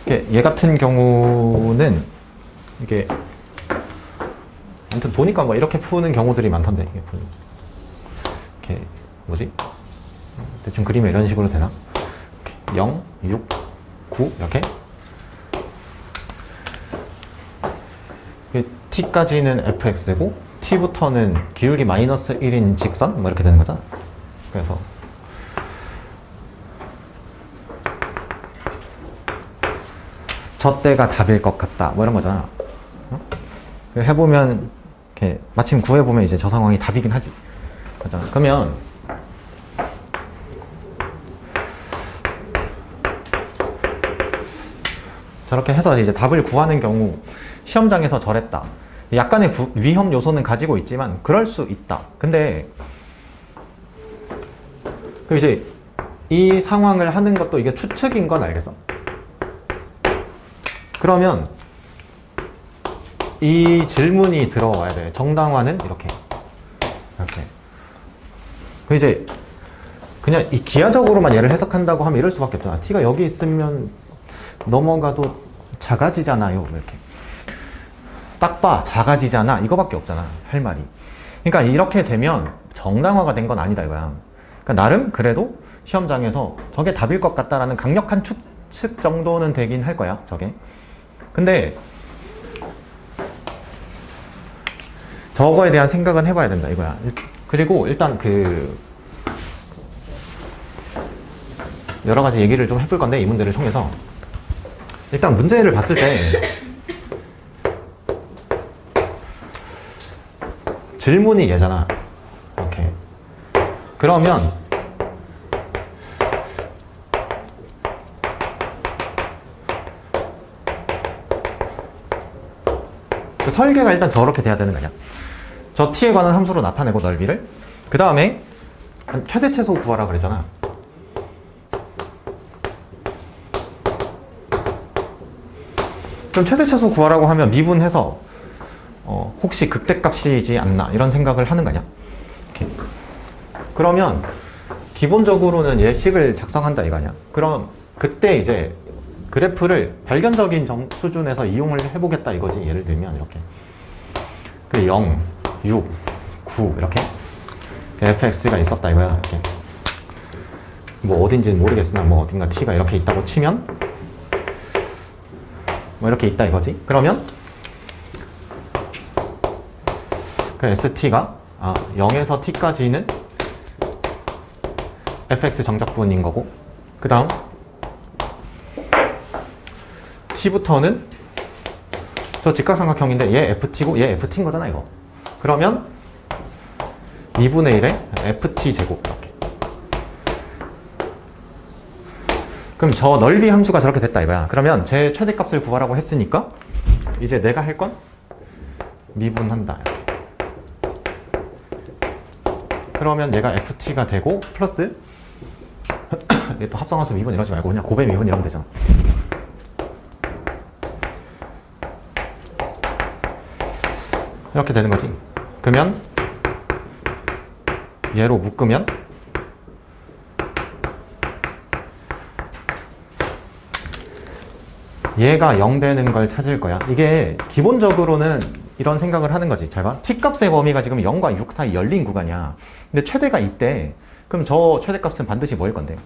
얘 같은 경우는 이게 아무튼 보니까 뭐 이렇게 푸는 경우들이 많던데 이렇게 뭐지? 대충 그림이 이런 식으로 되나? 이렇게 0, 6, 9 이렇게 t까지는 fx고 t부터는 기울기 마이너스 1인 직선 뭐 이렇게 되는 거잖아. 그래서 저 때가 답일 것 같다 뭐 이런 거잖아. 어? 해보면 이렇게 마침 구해보면 이제 저 상황이 답이긴 하지. 맞잖아. 그러면 저렇게 해서 이제 답을 구하는 경우 시험장에서 저랬다. 약간의 위험 요소는 가지고 있지만 그럴 수 있다. 근데 그 이제 이 상황을 하는 것도 이게 추측인 건 알겠어. 그러면 이 질문이 들어와야 돼. 정당화는 이렇게. 그 이제 그냥 이 기하적으로만 얘를 해석한다고 하면 이럴 수밖에 없잖아. t가 여기 있으면 넘어가도 작아지잖아요. 이렇게. 딱 봐, 작아지잖아. 이거밖에 없잖아. 할 말이. 그러니까 이렇게 되면 정당화가 된 건 아니다 이거야. 그러니까 나름 그래도 시험장에서 저게 답일 것 같다라는 강력한 추측 정도는 되긴 할 거야. 저게. 근데 저거에 대한 생각은 해봐야 된다 이거야. 그리고 일단 그 여러 가지 얘기를 좀 해볼 건데 이 문제를 통해서 일단 문제를 봤을 때 질문이 얘잖아. 오케이. 그러면 그 설계가 일단 저렇게 돼야 되는 거 아니야. 저 t에 관한 함수로 나타내고 넓이를 그 다음에 최대 최소 구하라 그랬잖아. 그럼 최대 최소 구하라고 하면 미분해서 혹시 극대값이지 않나 이런 생각을 하는 거 아니야. 이렇게. 그러면 기본적으로는 예식을 작성한다 이거 아니야. 그럼 그때 이제 그래프를 발견적인 수준에서 이용을 해보겠다 이거지. 예를 들면 이렇게 그 0, 6, 9 이렇게 fx가 있었다 이거야. 이렇게 뭐 어딘지는 모르겠으나 뭐 어딘가 t가 이렇게 있다고 치면 뭐 이렇게 있다 이거지. 그러면 그 st가 0에서 t까지는 fx 정적분인 거고 그 다음 t부터는 저 직각삼각형인데 얘 ft고 얘 ft인 거잖아 이거. 그러면 2분의 1의 ft 제곱 이렇게. 그럼 저 넓이 함수가 저렇게 됐다 이거야. 그러면 제 최대값을 구하라고 했으니까 이제 내가 할 건 미분한다 이렇게. 그러면 얘가 ft가 되고 플러스 이게 또 합성함수 미분 이러지 말고 그냥 곱의 미분 이러면 되잖아. 이렇게 되는 거지. 그러면 얘로 묶으면 얘가 0 되는 걸 찾을 거야. 이게 기본적으로는 이런 생각을 하는 거지. 잘 봐. t값의 범위가 지금 0과 6 사이 열린 구간이야. 근데 최대가 있대. 그럼 저 최대값은 반드시 뭐일 건데?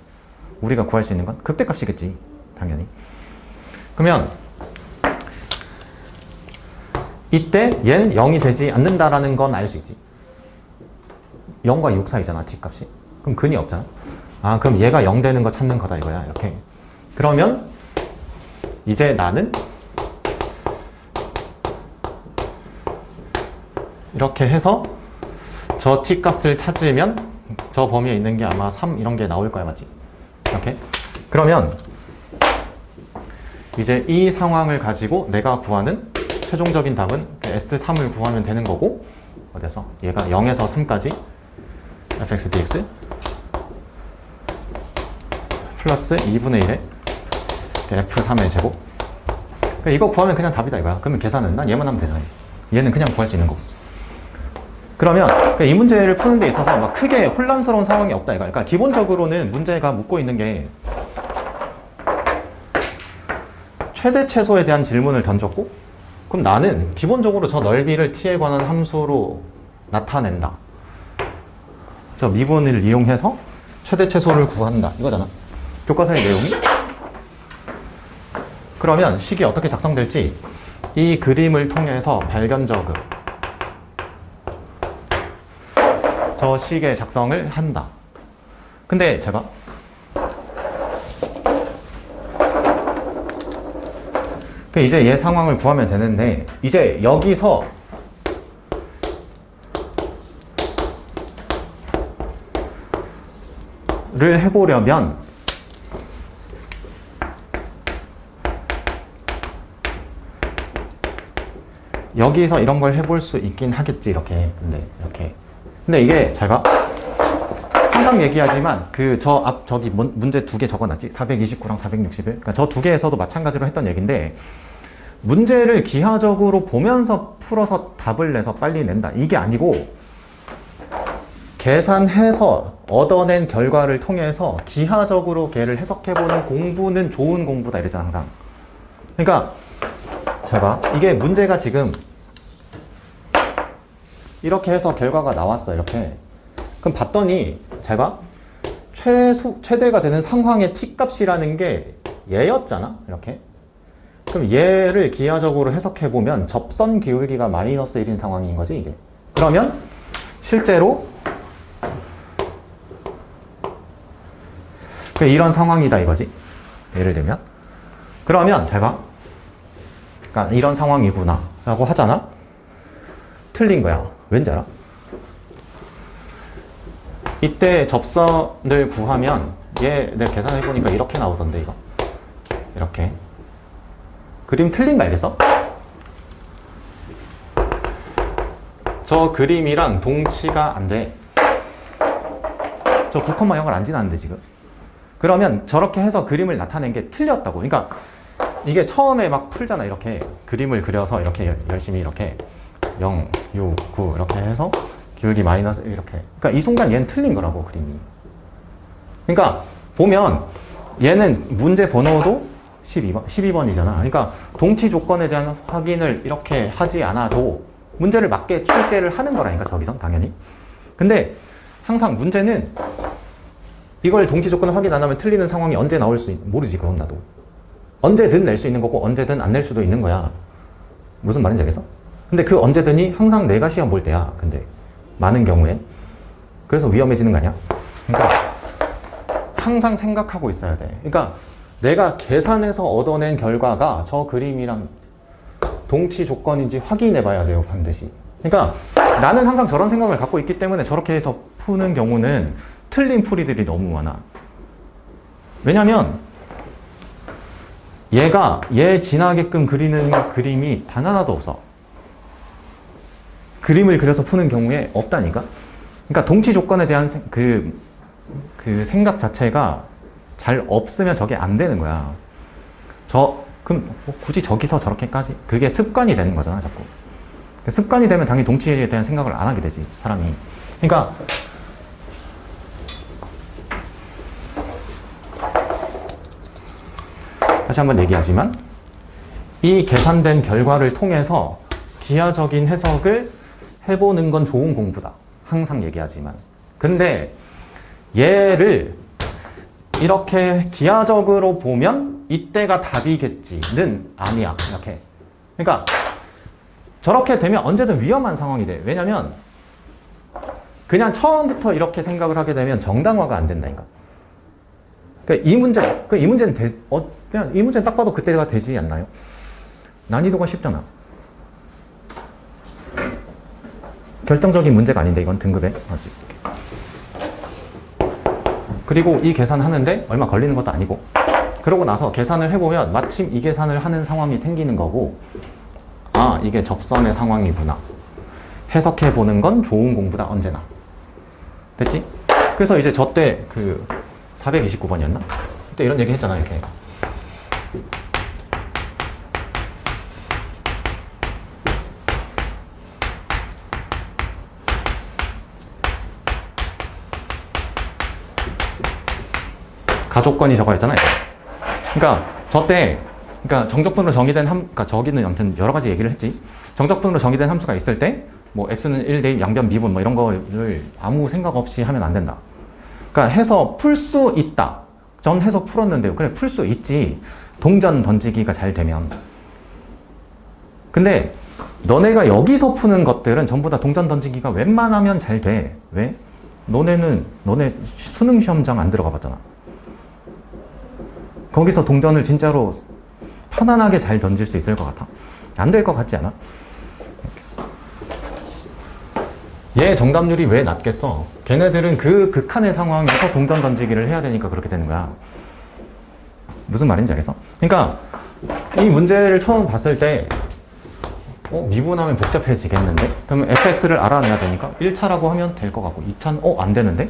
우리가 구할 수 있는 건 극대값이겠지. 당연히. 그러면 이때 얘는 0이 되지 않는다라는 건 알 수 있지. 0과 6 사이잖아, t값이. 그럼 근이 없잖아. 그럼 얘가 0 되는 거 찾는 거다 이거야. 이렇게. 그러면 이제 나는 이렇게 해서 저 t값을 찾으면 저 범위에 있는 게 아마 3 이런 게 나올 거야, 맞지? 이렇게. 그러면 이제 이 상황을 가지고 내가 구하는 최종적인 답은 S3을 구하면 되는 거고, 어디서 얘가 0에서 3까지 fx dx 플러스 2분의 1의 f3의 제곱. 그러니까 이거 구하면 그냥 답이다 이거야. 그러면 계산은 난 얘만 하면 되잖아. 얘는 그냥 구할 수 있는 거고. 그러면 이 문제를 푸는 데 있어서 막 크게 혼란스러운 상황이 없다 이거야. 그러니까 기본적으로는 문제가 묻고 있는 게 최대 최소에 대한 질문을 던졌고, 그럼 나는 기본적으로 저 넓이를 t에 관한 함수로 나타낸다. 저 미분을 이용해서 최대 최소를 구한다. 이거잖아. 교과서의 내용이. 그러면 식이 어떻게 작성될지 이 그림을 통해서 발견적으로 저 식의 작성을 한다. 근데 제가 이제 얘 상황을 구하면 되는데, 이제 여기서 를 해보려면 여기서 이런 걸 해볼 수 있긴 하겠지. 이렇게. 근데 이게 제가 항상 얘기하지만 저기 문제 두 개 적어놨지. 429랑 461. 그러니까 저 두 개에서도 마찬가지로 했던 얘기인데, 문제를 기하적으로 보면서 풀어서 답을 내서 빨리 낸다. 이게 아니고 계산해서 얻어낸 결과를 통해서 기하적으로 걔를 해석해보는 공부는 좋은 공부다. 이랬잖아, 항상. 그러니까 제가 이게 문제가 지금 이렇게 해서 결과가 나왔어. 이렇게. 그럼 봤더니 제가 최대가 되는 상황의 t값이라는 게 얘였잖아. 이렇게. 그럼 얘를 기하적으로 해석해보면 접선 기울기가 마이너스 1인 상황인 거지, 이게. 그러면 실제로 이런 상황이다 이거지. 예를 들면. 그러면 제가 그러니까 이런 상황이구나 라고 하잖아. 틀린 거야. 왠지 알아? 이때 접선을 구하면 내가 계산해보니까 이렇게 나오던데, 이거. 이렇게. 그림 틀린 거 알겠어? 저 그림이랑 동치가 안 돼. 저 9,0을 안 지났는데 지금. 그러면 저렇게 해서 그림을 나타낸 게 틀렸다고. 그러니까 이게 처음에 막 풀잖아. 이렇게 그림을 그려서 이렇게 열심히 이렇게 0, 6, 9 이렇게 해서 기울기 마이너스 이렇게. 그러니까 이 순간 얘는 틀린 거라고, 그림이. 그러니까 보면 얘는 문제 번호도 12번이잖아. 그러니까 동치 조건에 대한 확인을 이렇게 하지 않아도 문제를 맞게 출제를 하는 거라니까, 저기선 당연히. 근데 항상 문제는 이걸 동치 조건을 확인 안 하면 틀리는 상황이 언제 나올 수 모르지. 그건 나도. 언제든 낼 수 있는 거고 언제든 안 낼 수도 있는 거야. 무슨 말인지 알겠어? 근데 그 언제든이 항상 내가 시험 볼 때야. 근데 많은 경우엔. 그래서 위험해지는 거 아니야? 그러니까 항상 생각하고 있어야 돼. 그러니까 내가 계산해서 얻어낸 결과가 저 그림이랑 동치 조건인지 확인해 봐야 돼요, 반드시. 그러니까 나는 항상 저런 생각을 갖고 있기 때문에 저렇게 해서 푸는 경우는 틀린 풀이들이 너무 많아. 왜냐면 얘 지나게끔 그리는 그림이 단 하나도 없어. 그림을 그려서 푸는 경우에 없다니까. 그러니까 동치 조건에 대한 그 생각 자체가 잘 없으면 저게 안 되는 거야. 그럼 굳이 저기서 저렇게까지? 그게 습관이 되는 거잖아, 자꾸. 습관이 되면 당연히 동치에 대한 생각을 안 하게 되지, 사람이. 그러니까 다시 한번 얘기하지만 이 계산된 결과를 통해서 기하적인 해석을 해보는 건 좋은 공부다. 항상 얘기하지만. 근데 얘를 이렇게 기하적으로 보면 이때가 답이겠지는 아니야. 이렇게. 그러니까 저렇게 되면 언제든 위험한 상황이 돼. 왜냐면 그냥 처음부터 이렇게 생각을 하게 되면 정당화가 안 된다니까. 그러니까 이 문제는 그냥 이 문제는 딱 봐도 그때가 되지 않나요? 난이도가 쉽잖아. 결정적인 문제가 아닌데, 이건 등급에. 그리고 이 계산하는데 얼마 걸리는 것도 아니고. 그러고 나서 계산을 해보면 마침 이 계산을 하는 상황이 생기는 거고, 아, 이게 접선의 상황이구나. 해석해보는 건 좋은 공부다, 언제나. 됐지? 그래서 이제 저 때 429번이었나? 그때 이런 얘기 했잖아, 이렇게. 가족건이 저거 했잖아요. 그러니까 저 때 그러니까 정적분으로 정의된 그러니까 저기는 아무튼 여러 가지 얘기를 했지. 정적분으로 정의된 함수가 있을 때 뭐 x는 1 대 양변 미분 뭐 이런 거를 아무 생각 없이 하면 안 된다. 그러니까 해서 풀 수 있다. 전 해서 풀었는데요. 그래, 풀 수 있지. 동전 던지기가 잘 되면. 근데 너네가 여기서 푸는 것들은 전부 다 동전 던지기가 웬만하면 잘 돼. 왜? 너네 수능 시험장 안 들어가 봤잖아. 거기서 동전을 진짜로 편안하게 잘 던질 수 있을 것 같아? 안 될 것 같지 않아? 얘 정답률이 왜 낮겠어? 걔네들은 그 극한의 상황에서 동전 던지기를 해야 되니까 그렇게 되는 거야. 무슨 말인지 알겠어? 그러니까 이 문제를 처음 봤을 때 미분하면 복잡해지겠는데? 그러면 fx를 알아내야 되니까 1차라고 하면 될 것 같고 2차는 안 되는데?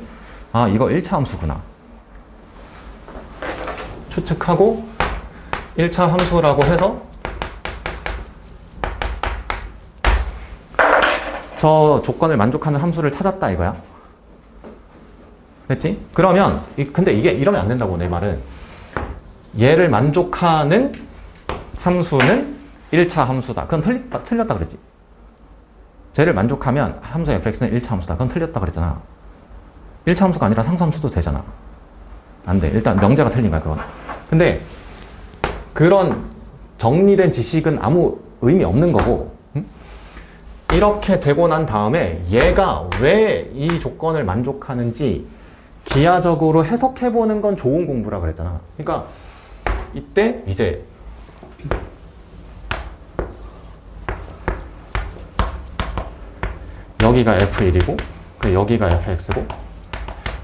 아, 이거 1차 함수구나. 추측하고 1차 함수라고 해서 저 조건을 만족하는 함수를 찾았다 이거야. 됐지? 그러면 근데 이게 이러면 안 된다고. 내 말은 얘를 만족하는 함수는 1차 함수다. 그건 틀렸다 그랬지. 쟤를 만족하면 함수 fx는 1차 함수다. 그건 틀렸다 그랬잖아. 1차 함수가 아니라 상수함수도 되잖아. 안 돼. 일단 명제가 틀린 거야 그건. 근데 그런 정리된 지식은 아무 의미 없는 거고, 응? 이렇게 되고 난 다음에 얘가 왜 이 조건을 만족하는지 기하적으로 해석해보는 건 좋은 공부라 그랬잖아. 그러니까 이때 이제 여기가 f1이고 여기가 fx고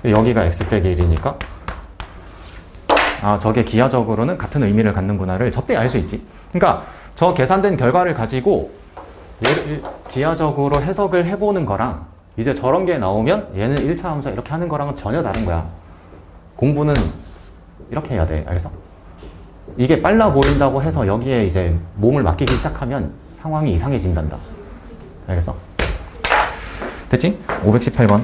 여기가 x 빼기 1이니까 아, 저게 기하적으로는 같은 의미를 갖는구나를 저때 알 수 있지. 그러니까 저 계산된 결과를 가지고 얘를 기하적으로 해석을 해보는 거랑 이제 저런 게 나오면 얘는 1차 함수 이렇게 하는 거랑은 전혀 다른 거야. 공부는 이렇게 해야 돼. 알겠어? 이게 빨라 보인다고 해서 여기에 이제 몸을 맡기기 시작하면 상황이 이상해진단다. 알겠어? 됐지? 518번.